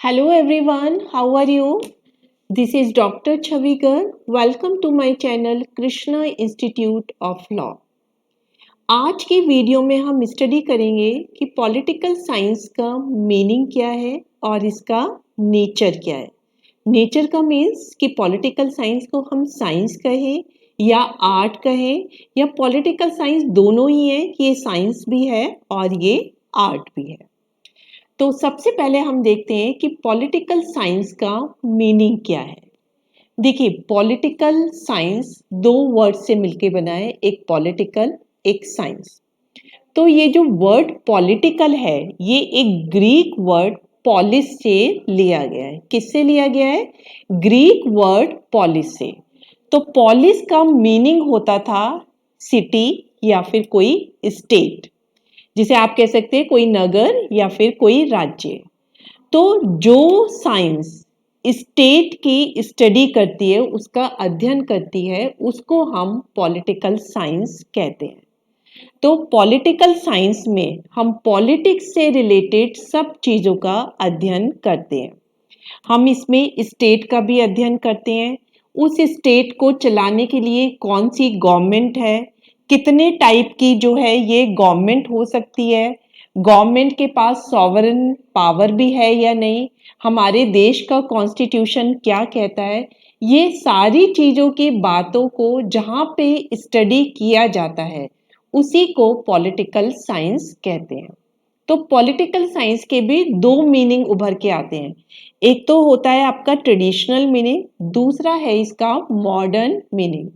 Hello everyone, how are you? This is Dr. Chavigar. Welcome to my channel Krishna Institute of Law. आज की video में हम study करेंगे कि political science का मीनिंग क्या है और इसका नेचर क्या है। नेचर का मीन्स कि पॉलिटिकल साइंस को हम साइंस कहें या आर्ट कहें या पॉलिटिकल साइंस दोनों ही है कि ये साइंस भी है और ये आर्ट भी है। तो सबसे पहले हम देखते हैं कि पॉलिटिकल साइंस का मीनिंग क्या है। देखिए, पॉलिटिकल साइंस दो वर्ड से मिलके बना है, एक पॉलिटिकल एक साइंस। तो ये जो वर्ड पॉलिटिकल है ये एक ग्रीक वर्ड पॉलिस से लिया गया है। किससे लिया गया है? ग्रीक वर्ड पॉलिस से। तो पॉलिस का मीनिंग होता था सिटी या फिर कोई स्टेट, जिसे आप कह सकते हैं कोई नगर या फिर कोई राज्य। तो जो साइंस स्टेट की स्टडी करती है, उसका अध्ययन करती है, उसको हम पॉलिटिकल साइंस कहते हैं। तो पॉलिटिकल साइंस में हम पॉलिटिक्स से रिलेटेड सब चीज़ों का अध्ययन करते हैं। हम इसमें स्टेट का भी अध्ययन करते हैं, उस स्टेट को चलाने के लिए कौन सी गवर्नमेंट है, कितने टाइप की जो है ये गवर्नमेंट हो सकती है, गवर्नमेंट के पास सॉवरेन पावर भी है या नहीं, हमारे देश का कॉन्स्टिट्यूशन क्या कहता है। ये सारी चीज़ों की बातों को जहाँ पे स्टडी किया जाता है उसी को पॉलिटिकल साइंस कहते हैं। तो पॉलिटिकल साइंस के भी दो मीनिंग उभर के आते हैं। एक तो होता है आपका ट्रेडिशनल मीनिंग, दूसरा है इसका मॉडर्न मीनिंग।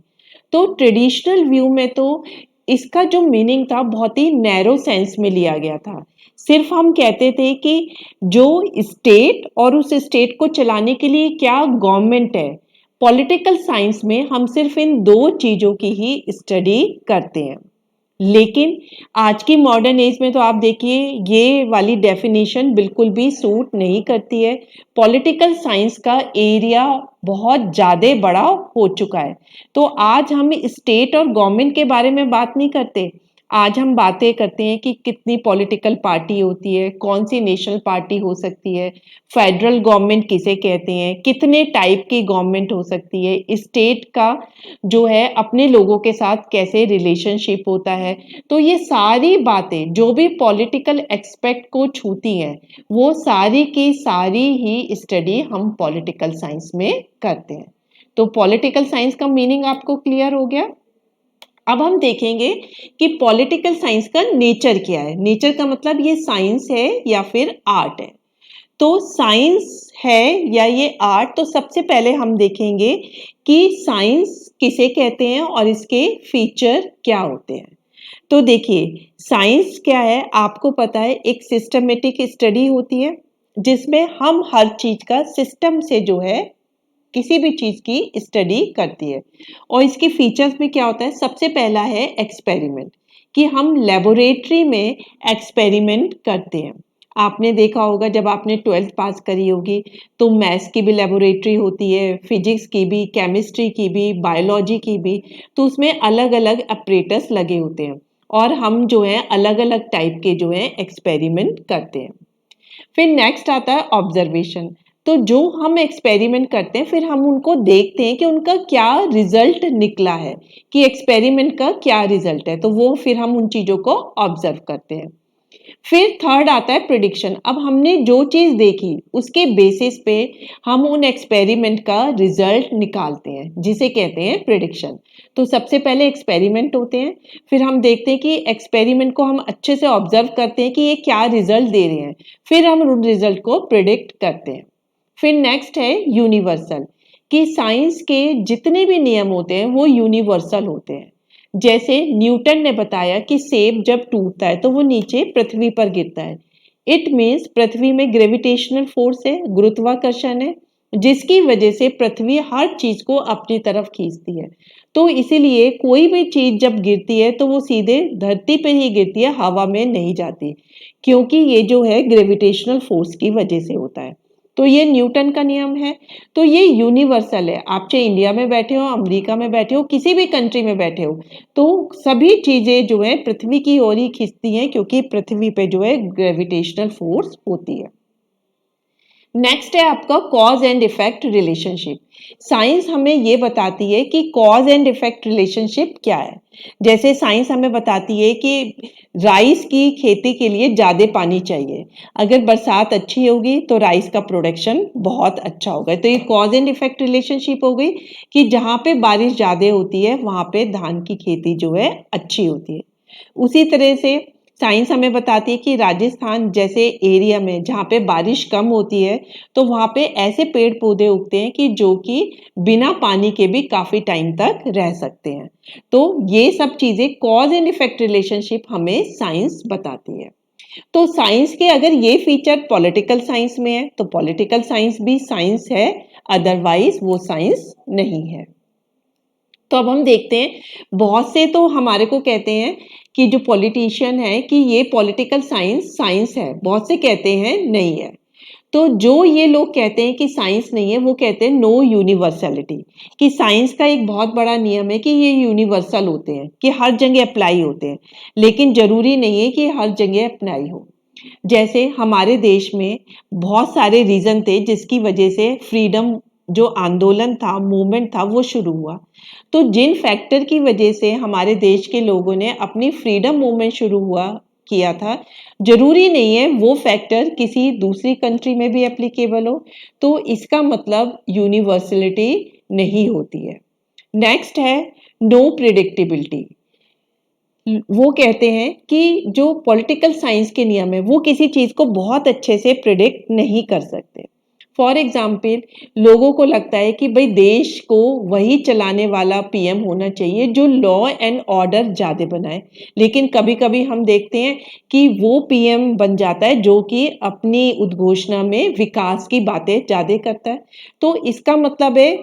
तो ट्रेडिशनल व्यू में तो इसका जो मीनिंग था बहुत ही नैरो सेंस में लिया गया था। सिर्फ हम कहते थे कि जो स्टेट और उस स्टेट को चलाने के लिए क्या गवर्नमेंट है। पॉलिटिकल साइंस में हम सिर्फ इन दो चीज़ों की ही स्टडी करते हैं। लेकिन आज की मॉडर्न एज में तो आप देखिए ये वाली डेफिनेशन बिल्कुल भी सूट नहीं करती है। पॉलिटिकल साइंस का एरिया बहुत ज़्यादा बड़ा हो चुका है। तो आज हम स्टेट और गवर्नमेंट के बारे में बात नहीं करते, आज हम बातें करते हैं कि कितनी पॉलिटिकल पार्टी होती है, कौन सी नेशनल पार्टी हो सकती है, फेडरल गवर्नमेंट किसे कहते हैं, कितने टाइप की गवर्नमेंट हो सकती है, स्टेट का जो है अपने लोगों के साथ कैसे रिलेशनशिप होता है। तो ये सारी बातें जो भी पॉलिटिकल एक्सपेक्ट को छूती हैं वो सारी की सारी ही स्टडी हम पॉलिटिकल साइंस में करते हैं। तो पॉलिटिकल साइंस का मीनिंग आपको क्लियर हो गया। अब हम देखेंगे कि पॉलिटिकल साइंस का नेचर क्या है। नेचर का मतलब ये साइंस है या फिर आर्ट है। तो साइंस है या ये आर्ट, तो सबसे पहले हम देखेंगे कि साइंस किसे कहते हैं और इसके फीचर क्या होते हैं। तो देखिए, साइंस क्या है आपको पता है, एक सिस्टमेटिक स्टडी होती है जिसमें हम हर चीज का सिस्टम से जो है किसी भी चीज की स्टडी करती है। और इसके फीचर्स में क्या होता है, सबसे पहला है एक्सपेरिमेंट, कि हम लेबोरेटरी में एक्सपेरिमेंट करते हैं। आपने देखा होगा जब आपने 12th पास करी होगी तो मैथ्स की भी लेबोरेटरी होती है, फिजिक्स की भी, केमिस्ट्री की भी, बायोलॉजी की भी। तो उसमें अलग अलग अपरेटस लगे होते हैं और हम जो है अलग अलग टाइप के जो है एक्सपेरिमेंट करते हैं। फिर नेक्स्ट आता है ऑब्जर्वेशन। तो जो हम एक्सपेरिमेंट करते हैं फिर हम उनको देखते हैं कि उनका क्या रिजल्ट निकला है, कि एक्सपेरिमेंट का क्या रिजल्ट है, तो वो फिर हम उन चीज़ों को ऑब्जर्व करते हैं। फिर थर्ड आता है प्रिडिक्शन। अब हमने जो चीज़ देखी उसके बेसिस पे हम उन एक्सपेरिमेंट का रिजल्ट निकालते हैं जिसे कहते हैं प्रिडिक्शन। तो सबसे पहले एक्सपेरिमेंट होते हैं, फिर हम देखते हैं कि एक्सपेरिमेंट को हम अच्छे से ऑब्जर्व करते हैं कि ये क्या रिजल्ट दे रहे हैं, फिर हम उन रिजल्ट को प्रिडिक्ट करते हैं। फिर नेक्स्ट है यूनिवर्सल, कि साइंस के जितने भी नियम होते हैं वो यूनिवर्सल होते हैं। जैसे न्यूटन ने बताया कि सेब जब टूटता है तो वो नीचे पृथ्वी पर गिरता है। इट मीन्स पृथ्वी में ग्रेविटेशनल फोर्स है, गुरुत्वाकर्षण है, जिसकी वजह से पृथ्वी हर चीज को अपनी तरफ खींचती है। तो इसीलिए कोई भी चीज जब गिरती है तो वो सीधे धरती पर ही गिरती है, हवा में नहीं जाती, क्योंकि ये जो है ग्रेविटेशनल फोर्स की वजह से होता है। तो ये न्यूटन का नियम है। तो ये यूनिवर्सल है, आप चाहे इंडिया में बैठे हो, अमेरिका में बैठे हो, किसी भी कंट्री में बैठे हो, तो सभी चीजें जो है पृथ्वी की ओर ही खींचती हैं, क्योंकि पृथ्वी पे जो है ग्रेविटेशनल फोर्स होती है। नेक्स्ट है आपका cause and effect relationship. Science हमें ये बताती है कि कॉज एंड इफेक्ट रिलेशनशिप क्या है। जैसे साइंस हमें बताती है कि राइस की खेती के लिए ज़्यादा पानी चाहिए, अगर बरसात अच्छी होगी तो राइस का प्रोडक्शन बहुत अच्छा होगा। तो ये कॉज एंड इफेक्ट रिलेशनशिप हो गई कि जहाँ पे बारिश ज़्यादा होती है वहाँ पे धान की खेती जो है अच्छी होती है। उसी तरह से साइंस हमें बताती है कि राजस्थान जैसे एरिया में जहाँ पे बारिश कम होती है तो वहाँ पे ऐसे पेड़ पौधे उगते हैं कि जो कि बिना पानी के भी काफी टाइम तक रह सकते हैं। तो ये सब चीजें कॉज एंड इफेक्ट रिलेशनशिप हमें साइंस बताती है। तो साइंस के अगर ये फीचर पॉलिटिकल साइंस में है तो पॉलिटिकल साइंस भी साइंस है, अदरवाइज वो साइंस नहीं है। तो अब हम देखते हैं, बहुत से तो हमारे को कहते हैं कि जो पॉलिटिशियन है कि ये पॉलिटिकल साइंस साइंस है, बहुत से कहते हैं नहीं है। तो जो ये लोग कहते हैं कि साइंस नहीं है वो कहते हैं नो यूनिवर्सलिटी, कि साइंस का एक बहुत बड़ा नियम है कि ये यूनिवर्सल होते हैं, कि हर जगह अप्लाई होते हैं, लेकिन जरूरी नहीं है कि हर जगह अप्लाई हो। जैसे हमारे देश में बहुत सारे रीजन थे जिसकी वजह से फ्रीडम जो आंदोलन था, मूवमेंट था, वो शुरू हुआ। तो जिन फैक्टर की वजह से हमारे देश के लोगों ने अपनी फ्रीडम मूवमेंट शुरू हुआ किया था, जरूरी नहीं है वो फैक्टर किसी दूसरी कंट्री में भी एप्लीकेबल हो। तो इसका मतलब यूनिवर्सलिटी नहीं होती है। नेक्स्ट है नो प्रिडिक्टेबिलिटी। वो कहते हैं कि जो पॉलिटिकल साइंस के नियम है वो किसी चीज को बहुत अच्छे से प्रिडिक्ट नहीं कर सकते। फॉर एग्जाम्पल, लोगों को लगता है कि भाई देश को वही चलाने वाला पीएम होना चाहिए जो लॉ एंड ऑर्डर ज्यादा बनाए, लेकिन कभी कभी हम देखते हैं कि वो पीएम बन जाता है जो कि अपनी उद्घोषणा में विकास की बातें ज्यादा करता है। तो इसका मतलब है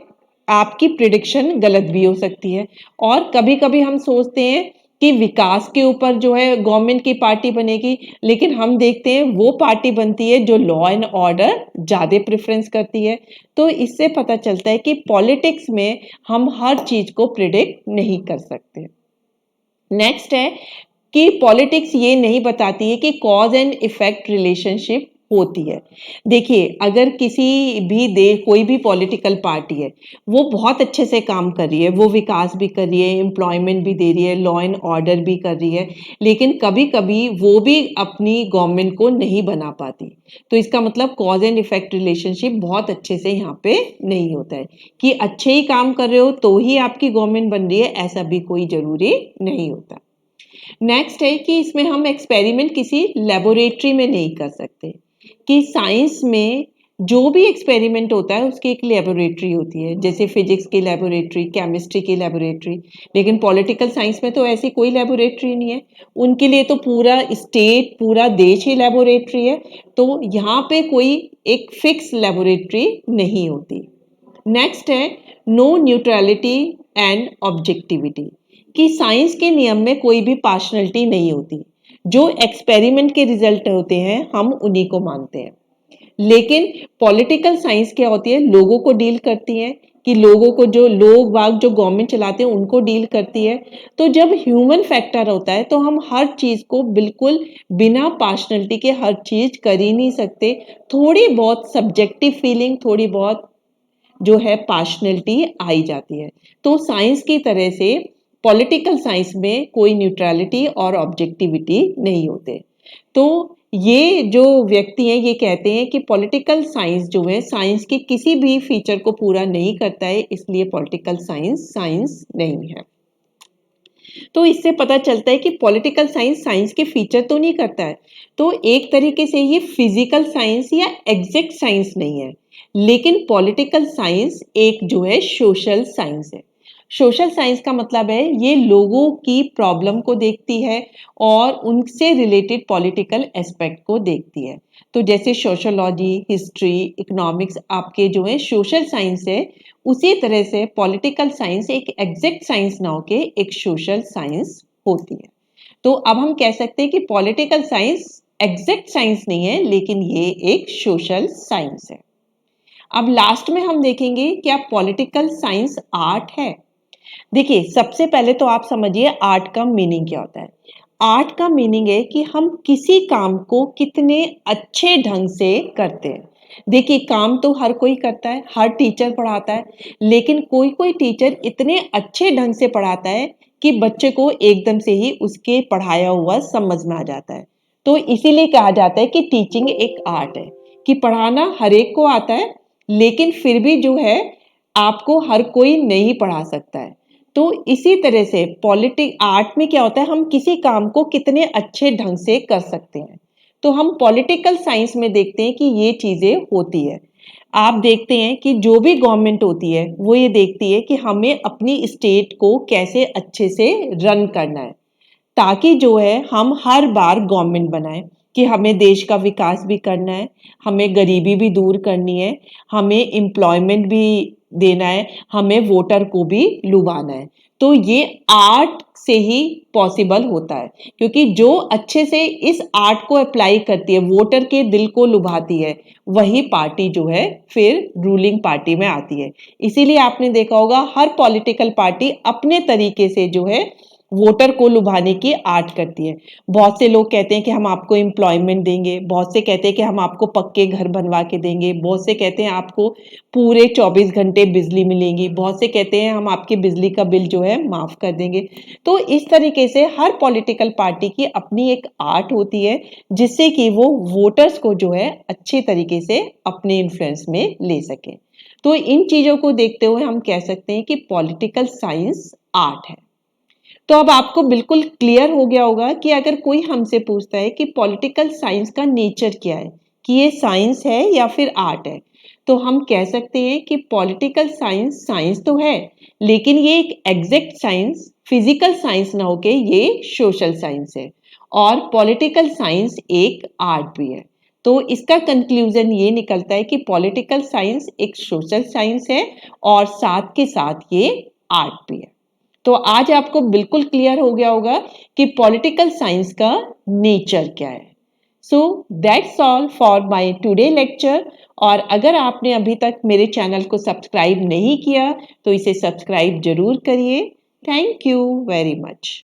आपकी प्रिडिक्शन गलत भी हो सकती है। और कभी कभी हम सोचते हैं कि विकास के ऊपर जो है गवर्नमेंट की पार्टी बनेगी, लेकिन हम देखते हैं वो पार्टी बनती है जो लॉ एंड ऑर्डर ज्यादा प्रेफरेंस करती है। तो इससे पता चलता है कि पॉलिटिक्स में हम हर चीज को प्रिडिक्ट नहीं कर सकते। नेक्स्ट है कि पॉलिटिक्स ये नहीं बताती है कि कॉज एंड इफेक्ट रिलेशनशिप होती है। देखिए, अगर किसी भी देश कोई भी पॉलिटिकल पार्टी है, वो बहुत अच्छे से काम कर रही है, वो विकास भी कर रही है, एम्प्लॉयमेंट भी दे रही है, लॉ एंड ऑर्डर भी कर रही है, लेकिन कभी कभी वो भी अपनी गवर्नमेंट को नहीं बना पाती। तो इसका मतलब कॉज एंड इफेक्ट रिलेशनशिप बहुत अच्छे से यहाँ पे नहीं होता है कि अच्छे ही काम कर रहे हो तो ही आपकी गवर्नमेंट बन रही है, ऐसा भी कोई जरूरी नहीं होता। नेक्स्ट है कि इसमें हम एक्सपेरिमेंट किसी लेबोरेटरी में नहीं कर सकते, कि साइंस में जो भी एक्सपेरिमेंट होता है उसकी एक लेबोरेटरी होती है, जैसे फिजिक्स की लेबोरेटरी, केमिस्ट्री की लेबोरेटरी। लेकिन पॉलिटिकल साइंस में तो ऐसी कोई लेबोरेटरी नहीं है, उनके लिए तो पूरा स्टेट, पूरा देश ही लेबोरेटरी है। तो यहाँ पे कोई एक फिक्स लेबोरेटरी नहीं होती। नेक्स्ट है नो न्यूट्रलिटी एंड ऑब्जेक्टिविटी, कि साइंस के नियम में कोई भी पार्शनलिटी नहीं होती। जो एक्सपेरिमेंट के रिजल्ट होते हैं हम उन्हीं को मानते हैं। लेकिन पॉलिटिकल साइंस क्या होती है, लोगों को डील करती है, कि लोगों को, जो लोग बाग जो गवर्नमेंट चलाते हैं उनको डील करती है। तो जब ह्यूमन फैक्टर होता है तो हम हर चीज को बिल्कुल बिना पार्शनलिटी के हर चीज कर ही नहीं सकते। थोड़ी बहुत सब्जेक्टिव फीलिंग, थोड़ी बहुत जो है पार्शनैलिटी आई जाती है। तो साइंस की तरह से पॉलिटिकल साइंस में कोई न्यूट्रलिटी और ऑब्जेक्टिविटी नहीं होते। तो ये जो व्यक्ति हैं ये कहते हैं कि पॉलिटिकल साइंस जो है साइंस के किसी भी फीचर को पूरा नहीं करता है, इसलिए पॉलिटिकल साइंस साइंस नहीं है। तो इससे पता चलता है कि पॉलिटिकल साइंस साइंस के फीचर तो नहीं करता है। तो एक तरीके से ये फिजिकल साइंस या एग्जैक्ट साइंस नहीं है, लेकिन पॉलिटिकल साइंस एक जो है सोशल साइंस है। सोशल साइंस का मतलब है ये लोगों की प्रॉब्लम को देखती है और उनसे रिलेटेड पॉलिटिकल एस्पेक्ट को देखती है। तो जैसे सोशोलॉजी, हिस्ट्री, इकोनॉमिक्स आपके जो है सोशल साइंस है, उसी तरह से पॉलिटिकल साइंस एक एग्जैक्ट साइंस ना होके एक सोशल साइंस होती है। तो अब हम कह सकते हैं कि पॉलिटिकल साइंस एग्जैक्ट साइंस नहीं है, लेकिन ये एक सोशल साइंस है। अब लास्ट में हम देखेंगे क्या पॉलिटिकल साइंस आर्ट है। देखिए, सबसे पहले तो आप समझिए आर्ट का मीनिंग क्या होता है। आर्ट का मीनिंग है कि हम किसी काम को कितने अच्छे ढंग से करते हैं। देखिए, काम तो हर कोई करता है, हर टीचर पढ़ाता है, लेकिन कोई-कोई टीचर इतने अच्छे ढंग से पढ़ाता है कि बच्चे को एकदम से ही उसके पढ़ाया हुआ समझ में आ जाता है। तो इसीलिए कहा जाता है कि टीचिंग एक आर्ट है, कि पढ़ाना हर एक को आता है, लेकिन फिर भी जो है आपको हर कोई नहीं पढ़ा सकता है। तो इसी तरह से पॉलिटिक आर्ट में क्या होता है, हम किसी काम को कितने अच्छे ढंग से कर सकते हैं। तो हम पॉलिटिकल साइंस में देखते हैं कि ये चीजें होती है। आप देखते हैं कि जो भी गवर्नमेंट होती है वो ये देखती है कि हमें अपनी स्टेट को कैसे अच्छे से रन करना है, ताकि जो है हम हर बार गवर्नमेंट बनाए, कि हमें देश का विकास भी करना है, हमें गरीबी भी दूर करनी है, हमें एम्प्लॉयमेंट भी देना है, हमें वोटर को भी लुभाना है। तो ये आर्ट से ही पॉसिबल होता है, क्योंकि जो अच्छे से इस आर्ट को अप्लाई करती है, वोटर के दिल को लुभाती है, वही पार्टी जो है फिर रूलिंग पार्टी में आती है। इसीलिए आपने देखा होगा हर पॉलिटिकल पार्टी अपने तरीके से जो है वोटर को लुभाने की आर्ट करती है। बहुत से लोग कहते हैं कि हम आपको एम्प्लॉयमेंट देंगे, बहुत से कहते हैं कि हम आपको पक्के घर बनवा के देंगे, बहुत से कहते हैं आपको पूरे 24 घंटे बिजली मिलेगी, बहुत से कहते हैं हम आपके बिजली का बिल जो है माफ कर देंगे। तो इस तरीके से हर पॉलिटिकल पार्टी की अपनी एक आर्ट होती है, जिससे कि वो वोटर्स को जो है अच्छे तरीके से अपने इन्फ्लुएंस में ले सके। तो इन चीजों को देखते हुए हम कह सकते हैं कि पॉलिटिकल साइंस आर्ट है। तो अब आपको बिल्कुल क्लियर हो गया होगा कि अगर कोई हमसे पूछता है कि पॉलिटिकल साइंस का नेचर क्या है, कि ये साइंस है या फिर आर्ट है, तो हम कह सकते हैं कि पॉलिटिकल साइंस साइंस तो है, लेकिन ये एक एग्जैक्ट साइंस, फिजिकल साइंस ना होके ये सोशल साइंस है, और पॉलिटिकल साइंस एक आर्ट भी है। तो इसका कंक्लूजन ये निकलता है कि पॉलिटिकल साइंस एक सोशल साइंस है और साथ के साथ ये आर्ट भी है। तो आज आपको बिल्कुल क्लियर हो गया होगा कि पॉलिटिकल साइंस का नेचर क्या है। So that's all for my today lecture. और अगर आपने अभी तक मेरे चैनल को सब्सक्राइब नहीं किया तो इसे सब्सक्राइब जरूर करिए। Thank you very much.